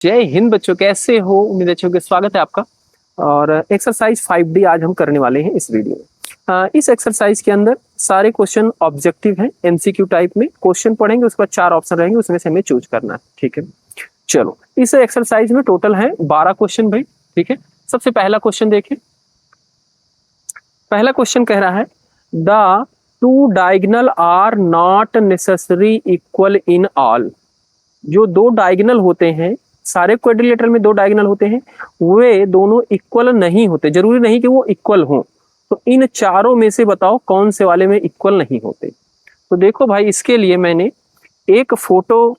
जय हिंद बच्चों, कैसे हो? उम्मीद अच्छे होंगे। स्वागत है आपका। और एक्सरसाइज 5D आज हम करने वाले हैं इस वीडियो में। इस एक्सरसाइज के अंदर सारे क्वेश्चन ऑब्जेक्टिव हैं, एमसीक्यू टाइप में क्वेश्चन पढ़ेंगे, उसके बाद 4 ऑप्शन रहेंगे, उसमें से हमें चूज करना है। ठीक है, चलो इस एक्सरसाइज में टोटल है 12 क्वेश्चन भाई। ठीक है, सबसे पहला क्वेश्चन देखिए। पहला क्वेश्चन कह रहा है the two diagonal are not necessary equal in all. जो दो डायगोनल होते हैं, सारे क्वाड्रिलेटरल में दो डायगोनल होते हैं, वे दोनों इक्वल नहीं होते। जरूरी नहीं कि वो इक्वल हो। तो इन चारों में से बताओ कौन से वाले में इक्वल नहीं होते। तो देखो भाई, इसके लिए मैंने एक फोटो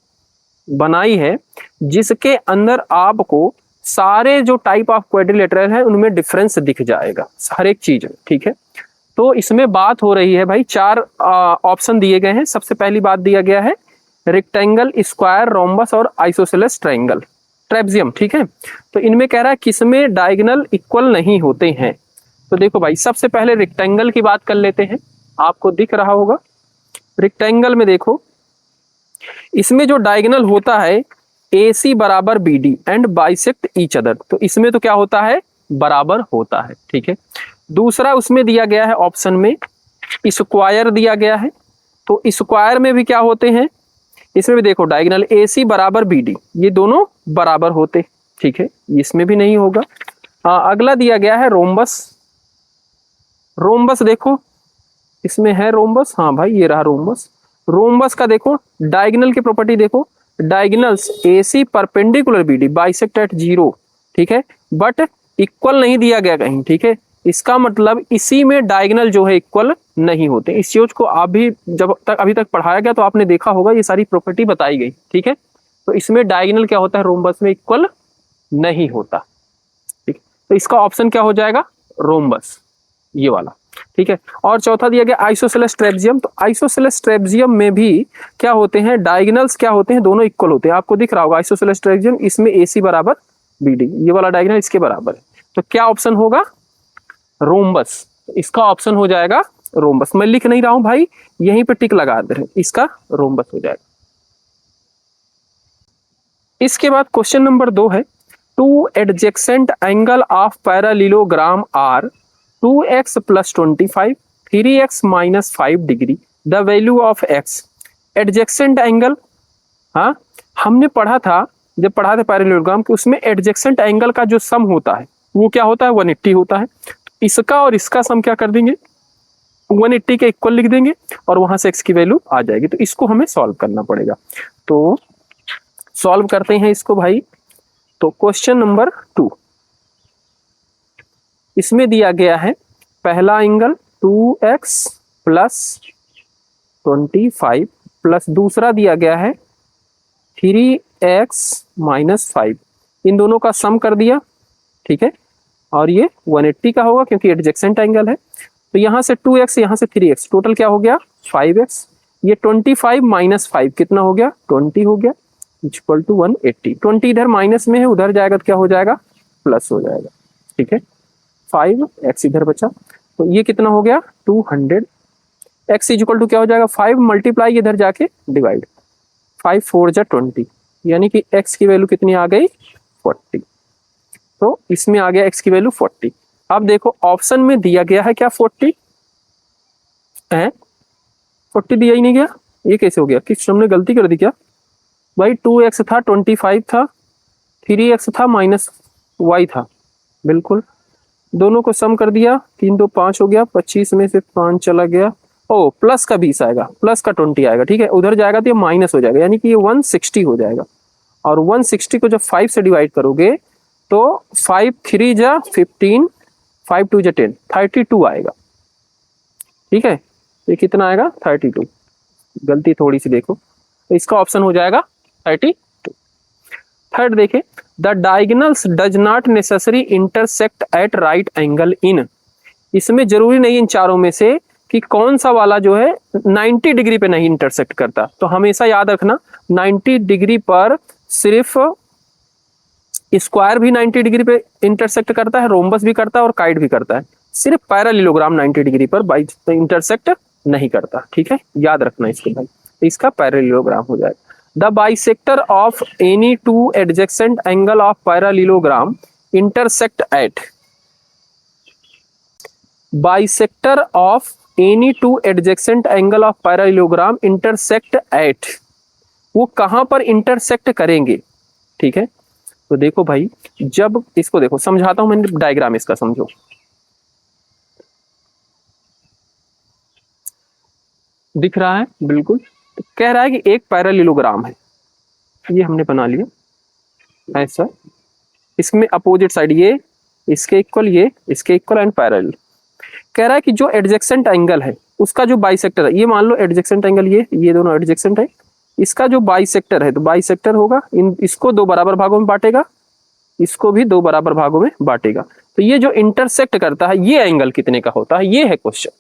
बनाई है जिसके अंदर आपको सारे जो टाइप ऑफ क्वाड्रिलेटरल है उनमें डिफरेंस दिख जाएगा, हर एक चीज में। ठीक है, तो इसमें बात हो रही है भाई, 4 ऑप्शन दिए गए हैं। सबसे पहली बात दिया गया है रेक्टेंगल, स्क्वायर, रोम्बस और आइसोसेलेस ट्रायंगल, ट्रेपेजियम। ठीक है, तो इनमें कह रहा है किसमें डायगोनल इक्वल नहीं होते हैं। तो देखो भाई, सबसे पहले रेक्टेंगल की बात कर लेते हैं। आपको दिख रहा होगा रेक्टेंगल में, देखो इसमें जो डायगोनल होता है AC बराबर BD and bisect each other. तो इसमें तो क्या होता है, बराबर होता है। ठीक है, दूसरा उसमें दिया गया है ऑप्शन में स्क्वायर दिया गया है। तो स्क्वायर में भी क्या होते हैं, इसमें भी देखो डायगोनल AC बराबर BD, ये दोनों बराबर होते। ठीक है, इसमें भी नहीं होगा। अगला दिया गया है रोम्बस। रोम्बस देखो, इसमें है रोम्बस। हाँ भाई, ये रहा रोम्बस। रोम्बस का देखो डायगोनल की प्रॉपर्टी देखो, diagonals AC perpendicular BD bisect at 0। ठीक है, बट इक्वल नहीं दिया गया कहीं। ठीक है, इसका मतलब इसी में डायगोनल जो है इक्वल नहीं होते। इस चीज को आप भी जब तक अभी तक पढ़ाया गया तो आपने देखा होगा, ये सारी प्रॉपर्टी बताई गई। ठीक है, तो इसमें डायगोनल क्या होता है, रोम्बस में इक्वल नहीं होता। ठीक, तो इसका ऑप्शन क्या हो जाएगा, रोम्बस, ये वाला। ठीक है, और चौथा दिया गया आइसोसेलेस ट्रेपेजियम। तो आइसोसेलेस ट्रेपेजियम में भी क्या होते हैं, डायगोनल्स क्या होते हैं, दोनों इक्वल होते हैं। आपको दिख रहा होगा आइसोसेलेस ट्रेपेजियम, इसमें AC बराबर BD, ये वाला डायगोनल इसके बराबर है। तो क्या ऑप्शन होगा, रोम्बस। इसका ऑप्शन हो जाएगा रोम्बस। मैं लिख नहीं रहा हूं भाई, यहीं पे टिक लगा दे रहे, इसका रोम्बस हो जाएगा। इसके बाद क्वेश्चन नंबर 2 है two adjacent angle of parallelogram are 2x + 25 3x - 5 degree, the value of x। Adjacent angle, हाँ हमने पढ़ा था जब पढ़ा था पैरेललोग्राम कि उसमें एडजेसेंट एंगल का जो सम होता है वो क्या होता है, 180 होता है। इसका और इसका सम क्या कर देंगे, 180 के इक्वल लिख देंगे और वहां से x की वैल्यू आ जाएगी। तो इसको हमें सॉल्व करना पड़ेगा। तो सॉल्व करते हैं इसको भाई। तो क्वेश्चन नंबर 2, इसमें दिया गया है पहला एंगल 2x + 25 प्लस दूसरा दिया गया है 3x - 5। इन दोनों का सम कर दिया। ठीक है, और ये 180 का होगा क्योंकि एडजेसेंट एंगल है। तो यहां से 2x, यहां से 3x, टोटल क्या हो गया 5x। ये 25 - 5 कितना हो गया, 20 हो गया, इक्वल टू 180। 20 इधर माइनस में है, उधर जाएगा तो क्या हो जाएगा, प्लस हो जाएगा। ठीक है, 5x इधर बचा, तो ये कितना हो गया 200। x इक्वल टू क्या हो जाएगा, 5 मल्टीप्लाई इधर जाके डिवाइड, 5 4 जा 20, यानी कि x की वैल्यू कितनी आ गई 40। तो इसमें आ गया x की वैल्यू 40। अब देखो ऑप्शन में दिया गया है क्या 40 है, 40 दिया ही नहीं गया, ये कैसे हो गया, किस हमने गलती कर दी क्या भाई। 2x था, 25 था, 3x था, -y था, बिल्कुल दोनों को सम कर दिया, 3 2 5 हो गया, 25 में से 5 चला गया। ओ प्लस का 20 आएगा, प्लस का 20 आएगा। ठीक है, उधर जाएगा तो ये माइनस हो जाएगा, यानी कि ये 160 हो जाएगा। और 160 को जब 5 से डिवाइड करोगे तो 5 3 जा 15, 5 2 जा 10, 32 आएगा। ठीक है, ये कितना आएगा 32, गलती थोड़ी सी देखो, तो इसका ऑप्शन हो जाएगा 32। थर्ड देखे, the diagonals does not necessary intersect at right angle in. इसमें जरूरी नहीं इन चारों में से कि कौन सा वाला जो है 90 डिग्री पे नहीं इंटरसेक्ट करता। तो हमेशा याद रखना 90 डिग्री पर सिर्फ स्क्वायर भी 90 डिग्री पे इंटरसेक्ट करता है, रोम्बस भी करता है और काइट भी करता है। सिर्फ पैरेललोग्राम 90 डिग्री पर बाई इंटरसेक्ट नहीं करता। ठीक है, याद रखना इसको भाई, इसका पैरेललोग्राम हो जाएगा। The bisector of any two adjacent angle of parallelogram intersect at, bisector of any two adjacent angle of parallelogram intersect at, वो कहां पर इंटरसेक्ट करेंगे, ठीक है। तो देखो भाई, जब इसको देखो, समझाता हूं मैंने डायग्राम इसका, समझो। दिख रहा है बिल्कुल। तो कह रहा है कि एक पैरेललोग्राम है, ये हमने बना लिया ऐसा, इसमें अपोजिट साइड ये इसके इक्वल, ये इसके इक्वल एंड पैरेलल। कह रहा है कि जो एडजेसेंट एंगल है उसका जो बाइसेक्टर है, ये मान लो एडजेसेंट एंगल, ये दोनों एडजेसेंट है, इसका जो बाइसेक्टर है, तो बाइसेक्टर होगा इसको दो बराबर भागों में बांटेगा, इसको भी दो बराबर भागों में बांटेगा। तो ये जो इंटरसेक्ट करता है ये एंगल कितने का होता है, ये है क्वेश्चन।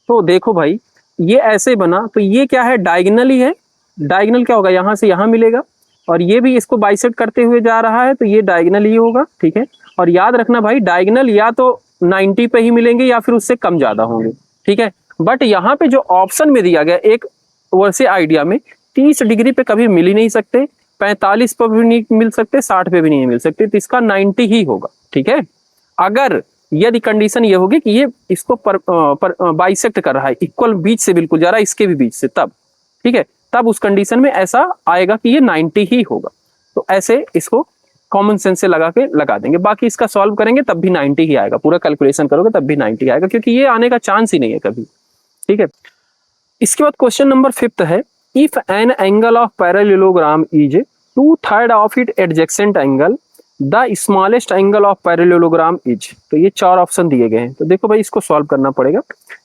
तो देखो भाई, ये ऐसे बना, तो ये क्या है, डायगोनल ही है। डायगोनल क्या होगा, यहां से यहां मिलेगा, और ये भी इसको बाइसेक्ट करते हुए जा रहा है, तो ये डायगोनल ही होगा, ठीक है। और याद रखना भाई, डायगोनल या तो 90 पे ही मिलेंगे या फिर उससे कम ज्यादा होंगे, ठीक है। बट यहाँ पे जो ऑप्शन में दिया गया, एक वैसे आइडिया में 30 डिग्री पे कभी मिल ही नहीं सकते, 45 पे भी नहीं मिल सकते, 60 पे भी नहीं मिल सकते, तो इसका 90 ही होगा, ठीक है। अगर यदि कंडीशन ये होगी कि ये इसको बाइसेक्ट कर रहा है, इक्वल बीच से बिल्कुल जा रहा है, इसके भी बीच से, तब ठीक है, तब उस कंडीशन में ऐसा आएगा कि ये 90 ही होगा। तो ऐसे इसको कॉमन सेंस से लगा देंगे, बाकी इसका सॉल्व करेंगे तब भी 90 ही आएगा, पूरा कैलकुलेशन करोगे तब भी 90 आएगा, क्योंकि ये आने का चांस ही नहीं है कभी, ठीक है। इसके बाद क्वेश्चन नंबर 5 है, if an angle of parallelogram is 2/3 of it adjacent angle, the smallest angle of parallelogram is. तो ये 4 ऑप्शन दिए गए हैं, तो देखो भाई इसको सॉल्व करना पड़ेगा।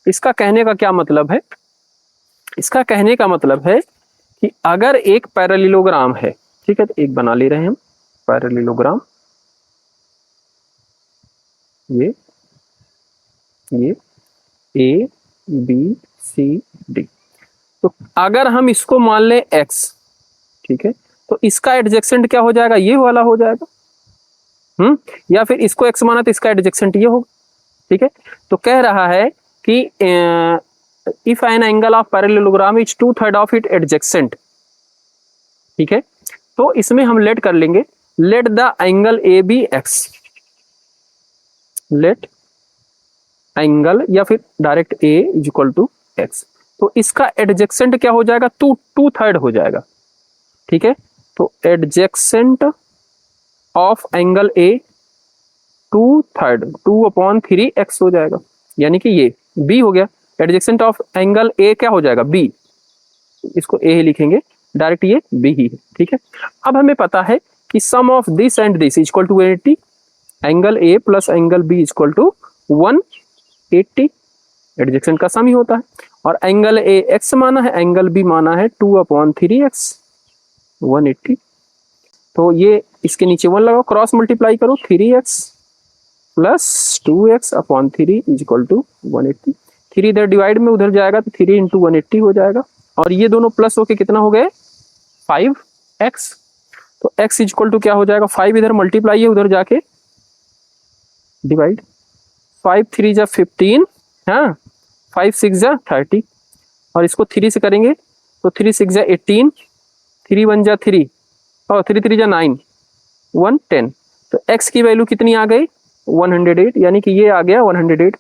इसका कहने का क्या मतलब है, इसका कहने का मतलब है कि अगर एक पैरेललोग्राम है, ठीक है, तो एक बना ले रहे हैं हम पैरेललोग्राम, ये ए बी सी डी। तो अगर हम इसको मान लें x, ठीक है, तो इसका एडजेसेंट क्या हो जाएगा, ये वाला हो जाएगा, या फिर इसको x माना तो इसका एडजेसेंट ये होगा, ठीक है। तो कह रहा है कि if an angle of parallelogram is 2/3 of it adjacent, ठीक है, तो इसमें हम लेट कर लेंगे, let the angle A B X, let angle, या फिर direct A is equal to X. तो इसका एडजेसेंट क्या हो जाएगा, 2/3 हो जाएगा, ठीक है। तो adjacent of angle A 2/3, 2/3x हो जाएगा, यानी कि ये b हो गया। एडजेसेंट ऑफ एंगल ए क्या हो जाएगा, b, इसको a ही लिखेंगे, डायरेक्ट ये b ही है, ठीक है। अब हमें पता है कि sum of this and this is equal to 180, angle a plus angle b is equal to 180, adjacent का सम ही होता है। और एंगल ए x माना है, एंगल b माना है 2/3x, 180। तो ये इसके नीचे 1 लगाओ, क्रॉस मल्टीप्लाई करो, 3x plus 2x/3 is equal to 180। 3 इधर डिवाइड में उधर जाएगा तो 3 × 180 हो जाएगा, और ये दोनों प्लस होके कितना हो गए, 5x। तो x इज इक्वल टू क्या हो जाएगा, 5 इधर मल्टीप्लाई है, उधर जाके डिवाइड, 5 3 जा 15, हाँ, 5 6 जा 30, और इसको 3 से करेंगे तो 3 6 जा 18, 3 1 जा 3, और 3 3 जा 9, 1 10। तो x की वैल्यू कितनी आ गई, 108, यानी कि ये आ गया 108।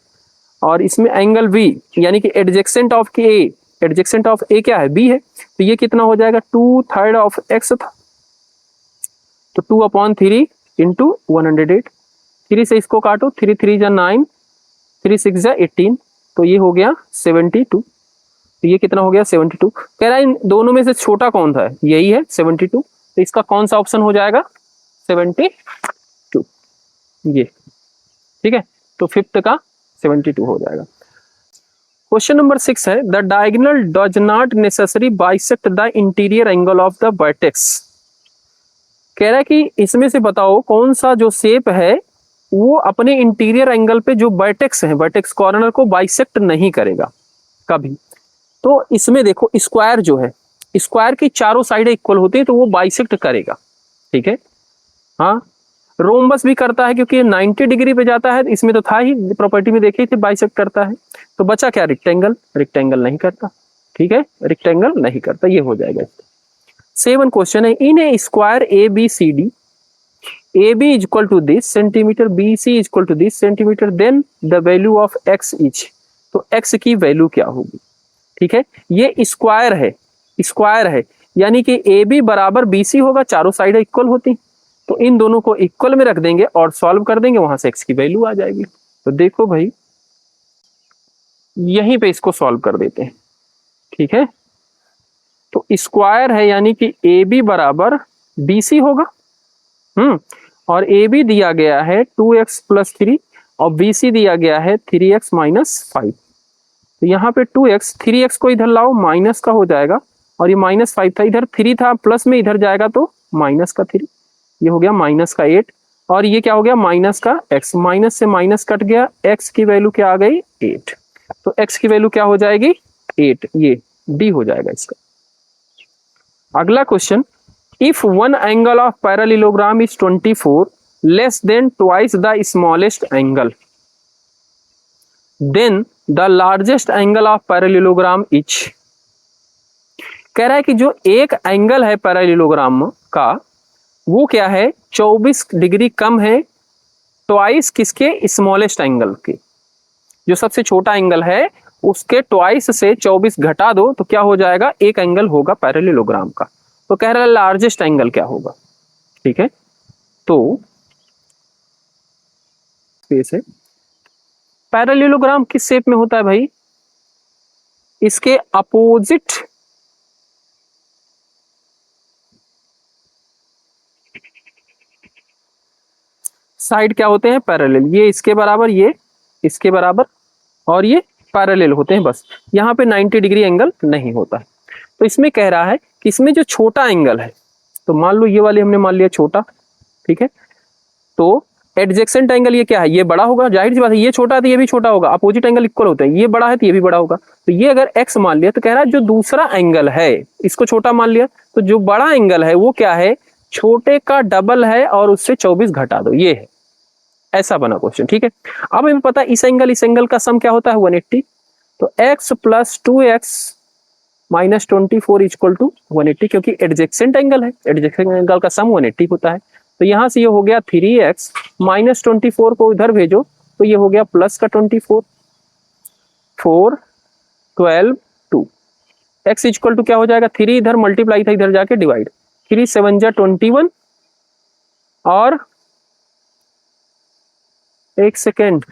और इसमें एंगल b, यानी कि एडजेसेंट ऑफ के a, एडजेसेंट ऑफ a क्या है, b है, तो ये कितना हो जाएगा, 2/3 ऑफ x था, तो 2/3 इंटू 108, 3 से इसको काटो, 3 3 जा 9, 3 6 जा 18, तो ये हो गया 72। तो ये कितना हो गया, 72। कह रहा है इन दोनों में से छोटा कौन था, यही है 72, तो इसका कौन सा ऑप्शन हो जाएगा, 72, ये, ठीक है। तो 5th का 72 हो जाएगा। क्वेश्चन नंबर 6 है, the diagonal does not necessary bisect the interior angle of the vertex. कह रहा है कि इसमें से बताओ कौन सा जो शेप है वो अपने इंटीरियर एंगल पे जो वर्टेक्स है, वर्टेक्स कॉर्नर को बाइसेक्ट नहीं करेगा कभी। तो इसमें देखो, स्क्वायर जो है, स्क्वायर की चारों साइडें इक्वल होती है, तो वो बाइसेक्ट करेगा, ठीक है। हाँ, रोम्बस भी करता है क्योंकि 90 डिग्री पे जाता है, इसमें तो था ही, प्रॉपर्टी में देखे थे बाइसेक्ट करता है। तो बचा क्या, रेक्टेंगल, रेक्टेंगल नहीं करता, ठीक है, रेक्टेंगल नहीं करता, ये हो जाएगा। 7 क्वेश्चन है, in a square A B C D, A B is equal to this centimetre, B C is equal to this centimetre, then the value of x is, तो एक्स की वैल्यू क्या होगी? ठीक है, ये स्क्वायर है, square है यानी कि ए बी बराबर बी सी होगा, चारों साइड इक्वल होती, तो इन दोनों को इक्वल में रख देंगे और सॉल्व कर देंगे, वहां से एक्स की वैल्यू आ जाएगी। तो देखो भाई यहीं पे इसको सॉल्व कर देते हैं। ठीक है, तो स्क्वायर है यानी कि ए बी बराबर बी सी होगा, और ए बी दिया गया है 2x प्लस 3 और बी सी दिया गया है 3x माइनस 5। तो यहाँ पे 2x, 3x को इधर लाओ, माइनस का हो जाएगा, और ये माइनस 5 था, इधर 3 था, प्लस में इधर जाएगा तो माइनस का 3, ये हो गया माइनस का 8, और ये क्या हो गया माइनस का x, माइनस से माइनस कट गया, x की वैल्यू क्या आ गई 8, तो x की वैल्यू क्या हो जाएगी 8, ये D हो जाएगा इसका। अगला question, if one angle of parallelogram is 24 less than twice the smallest angle, then the largest angle of parallelogram is, कह रहा है कि जो एक एंगल है पैरेललोग्राम का वो क्या है 24 डिग्री कम है ट्वाइस किसके, स्मॉलेस्ट एंगल के, जो सबसे छोटा एंगल है उसके ट्वाइस से 24 घटा दो तो क्या हो जाएगा, एक एंगल होगा पैरेललोग्राम का। तो कह रहा है लार्जेस्ट एंगल क्या होगा। ठीक है, तो स्पेस है, पैरेललोग्राम किस शेप में होता है भाई, इसके अपोजिट साइड क्या होते हैं पैरेलल, ये इसके बराबर, ये इसके बराबर, और ये पैरेलल होते हैं बस, यहाँ पे 90 डिग्री एंगल नहीं होता है। तो इसमें कह रहा है कि इसमें जो छोटा एंगल है, तो मान लो ये वाले हमने मान लिया छोटा, ठीक है, तो एडजेसेंट एंगल ये क्या है, ये बड़ा होगा, जाहिर सी बात है, ये छोटा है तो ये भी छोटा होगा, अपोजिट एंगल इक्वल होते हैं, ये बड़ा है तो ये भी बड़ा होगा, तो ये अगर x मान लिया तो कह रहा है जो दूसरा एंगल है इसको छोटा मान लिया, तो जो बड़ा एंगल है वो क्या है, छोटे का डबल है और उससे 24 घटा दो, ये है, ऐसा बना क्वेश्चन। ठीक है, अब हमें पता इस एंगल का सम क्या होता है 180, तो x plus 2x minus 24 equal to 180, क्योंकि एडजेसेंट एंगल है, एडजेसेंट एंगल का सम 180 होता है। तो यहां से ये हो गया 3x माइनस 24 को इधर भेजो तो ये हो गया प्लस का 24, 4 12 2, x इक्वल टू क्या हो जाएगा, 3 इधर मल्टीप्लाई था इधर जाके डिवाइड, 3 7 जा 21, और एक सेकेंड,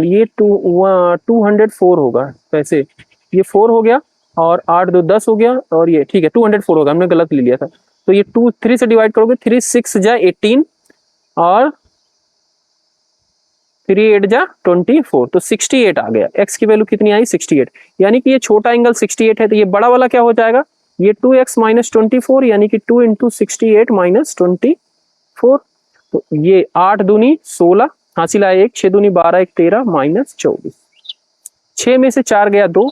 ये 204 होगा वैसे, ये 4 हो गया और 8 2 10 हो गया, और ये ठीक है 204 होगा, हमने गलत ले लिया था, तो ये 2 3 से डिवाइड करोगे, 3 6 जा 18 और 3 8 जा 24, तो 68 आ गया, x की वैल्यू कितनी आई 68, यानी कि ये छोटा एंगल 68 है, तो ये बड़ा वाला क्या हो जाएगा, ये 2x माइनस 24 यानी कि 2 इंटू 68 माइनस 24, तो ये 8 दूनी 16 हासिल आया 1, 6 दूनी 12 1 13 माइनस 24, 6 में से 4 गया 2,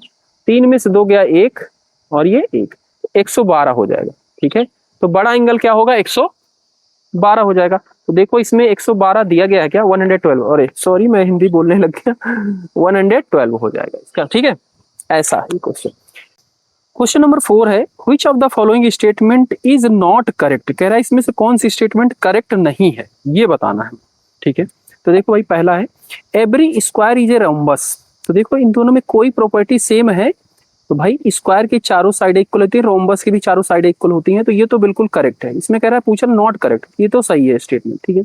3 में से 2 गया 1, और ये 1, 112 हो जाएगा। ठीक है, तो बड़ा एंगल क्या होगा 112 हो जाएगा। तो देखो इसमें 112 दिया गया है क्या 112, अरे सॉरी मैं हिंदी बोलने लग गया, 112 हो जाएगा इसका। ठीक है, ऐसा है क्वेश्चन। क्वेश्चन नंबर 4 है, which of the following statement is not correct, कह रहा है इसमें से कौन सी स्टेटमेंट करेक्ट नहीं है, ये बताना है। ठीक है, तो देखो भाई पहला है every square is a rhombus, तो देखो इन दोनों में कोई प्रॉपर्टी सेम है, तो भाई स्क्वायर की चारों साइड इक्वल होती है, रोम्बस की भी चारों साइड इक्वल होती हैं, तो ये तो बिल्कुल करेक्ट है। इसमें कह रहा है पूछा नॉट करेक्ट, ये तो सही है स्टेटमेंट। ठीक है,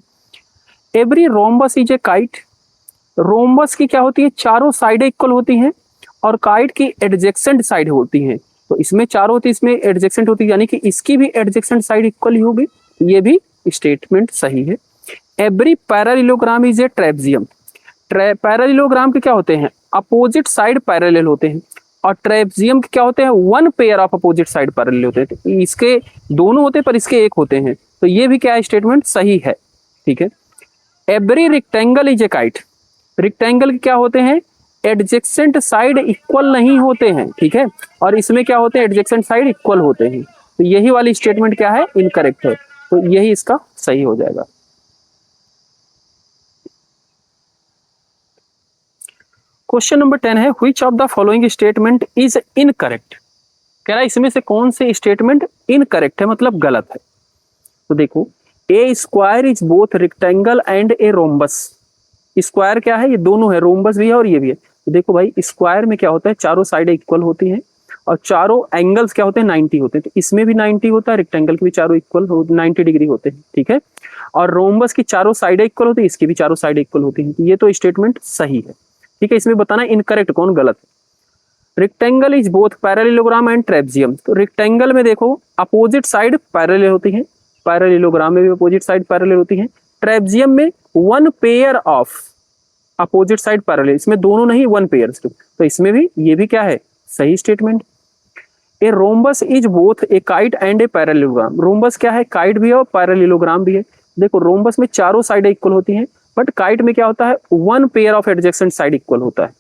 every rhombus is a kite, rhombus की क्या होती है चारों साइड इक्वल होती हैं, और काइट की एडजेसेंट साइड होती हैं, तो इसमें चारों होती है, इसमें एडजेसेंट होती है, यानी कि इसकी भी एडजेसेंट साइड इक्वल ही होगी, ये भी स्टेटमेंट सही है। Every parallelogram is a trapezium, parallelogram के क्या होते हैं अपोजिट साइड पैरेलल होते हैं, और ट्रेपेजियम के क्या होते हैं one pair of opposite side parallel होते हैं, तो इसके दोनों होते हैं पर इसके एक होते हैं, तो ये भी क्या स्टेटमेंट सही है। ठीक है, every rectangle is a kite, rectangle के क्या होते हैं एडजेसेंट साइड इक्वल नहीं होते हैं। ठीक है, और इसमें क्या होते हैं एडजेसेंट साइड इक्वल होते हैं, तो यही वाली स्टेटमेंट क्या है इनकरेक्ट है, तो यही इसका सही हो जाएगा। क्वेश्चन नंबर 10 है which of the following statement is incorrect. कह रहा है इसमें से कौन से स्टेटमेंट इनकरेक्ट है, मतलब गलत है। तो देखो, a square is both rectangle and a rhombus. Square क्या है, ये दोनों है, रोम्बस भी है और ये भी है। तो देखो भाई, स्क्वायर में क्या होता है, चारों साइड इक्वल होती हैं और चारों एंगल्स क्या होते हैं, 90 होते हैं। तो इसमें भी 90 होता है, रेक्टेंगल के भी चारों इक्वल 90 डिग्री होते हैं, ठीक है। और रोम्बस की चारों साइड इक्वल होती है, इसकी भी चारों साइड इक्वल होती हैं। ये तो स्टेटमेंट सही है, ठीक है। इसमें बताना इनकरेक्ट कौन गलत है। Rectangle is both parallelogram and trapezium. तो रेक्टेंगल में देखो अपोजिट साइड पैरेलल होती है, पैरेललोग्राम में भी अपोजिट साइड पैरेलल होती है। ट्रेपेजियम में one pair of opposite side parallel, इसमें दोनों नहीं, वन पेयर। तो इसमें भी ये भी क्या है, सही statement. A rhombus is both A kite and a parallelogram. Rhombus क्या है, काइट भी है और पैरेललोग्राम भी है। देखो रोम्बस में चारों साइड इक्वल होती हैं, बट काइट में क्या होता है, one pair of adjacent side equal होता है,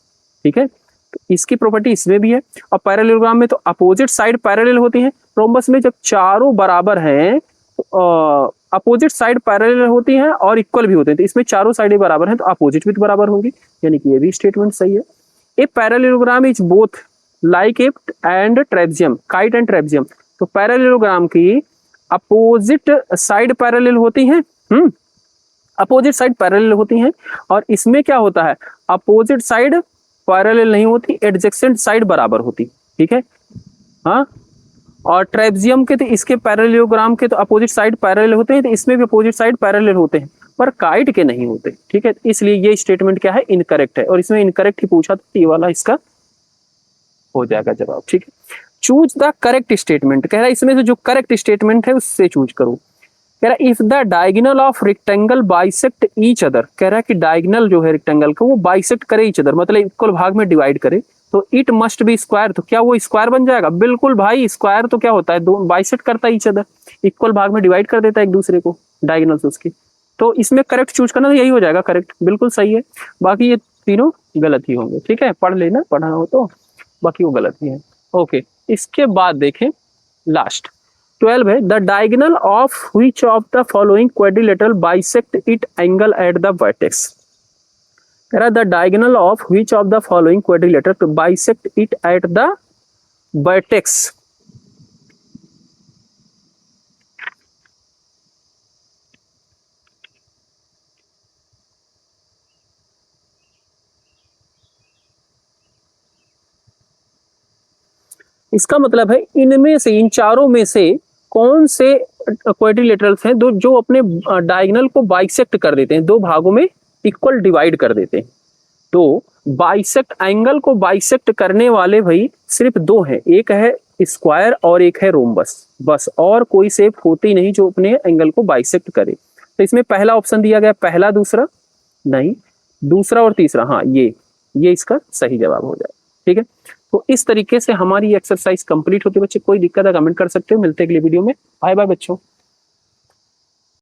ठीक है। तो इसकी प्रॉपर्टी इसमें भी है। और पैरेललोग्राम में तो अपोजिट साइड पैरेलल होती हैं। रोम्बस में जब चारों बराबर हैं तो अपोजिट साइड पैरेलल होती हैं और इक्वल भी होते हैं। तो इसमें चारों साइडें बराबर हैं तो अपोजिट भी बराबर होगी, यानी कि ये भी स्टेटमेंट सही है। A parallelogram is both like it and trapezium, kite and trapezium. तो पैरेललोग्राम की अपोजिट साइड पैरेलल होती हैं, अपोजिट साइड पैरेलल होती हैं। और इसमें क्या होता है, अपोजिट साइड पैरेलल नहीं होती, एडजेसेंट साइड बराबर होती, ठीक है। हाँ, और ट्रेपेजियम के तो इसके पैरेललोग्राम के तो अपोजिट साइड पैरेलल होते हैं, तो इसमें भी अपोजिट साइड पैरेलल होते हैं, पर काइट के नहीं होते, ठीक है। इसलिए ये स्टेटमेंट क्या है, इनकरेक्ट है। और इसमें इनकरेक्ट ही पूछा तो ये वाला इसका हो जाएगा जवाब, ठीक है। Choose the correct statement. कह रहा है इसमें से जो करेक्ट स्टेटमेंट है उससे चूज करो। कह रहा है if the diagonal of rectangle bisect each other. कह रहा है कि डायगोनल जो है रेक्टेंगल का वो बाइसेक्ट करे ईच अदर, मतलब इक्वल भाग में डिवाइड करे, तो इट मस्ट बी स्क्वायर। तो क्या वो स्क्वायर बन जाएगा? बिल्कुल भाई, स्क्वायर तो क्या होता है, दो बाइसेक्ट करता है ईच अदर, इक्वल भाग में डिवाइड कर देता है एक दूसरे को, डायगोनल से उसकी। तो इसमें करेक्ट चूज करना, तो यही हो जाएगा करेक्ट, बिल्कुल सही है। बाकी ये तीनों गलत ही होंगे, ठीक है, पढ़ लेना, पढ़ना हो तो, बाकी वो गलत ही है। ओके, इसके बाद देखें लास्ट 12 है, the diagonal of which of the following quadrilateral bisect it angle at the vertex. कह रहा the diagonal of which of the following quadrilateral bisect it at the vertex. इसका मतलब है इनमें से, इन चारों में से कौन से क्वाड्रिलेटरल्स हैं जो अपने डायगोनल को बाइसेक्ट कर देते हैं, दो भागों में इक्वल डिवाइड कर देते हैं। तो बाइसेक्ट, एंगल को बाइसेक्ट करने वाले भाई सिर्फ दो हैं, एक है स्क्वायर और एक है रोम्बस, बस। और कोई शेप होती नहीं जो अपने एंगल को बाइसेक्ट करे। तो इसमें पहला ऑप्शन दिया गया, पहला, दूसरा नहीं, दूसरा और तीसरा, हाँ ये इसका सही जवाब हो जाए, ठीक है। तो इस तरीके से हमारी एक्सरसाइज कंप्लीट होती है बच्चे। कोई दिक्कत है कमेंट कर सकते हो। मिलते हैं अगले वीडियो में। बाय बाय बच्चों।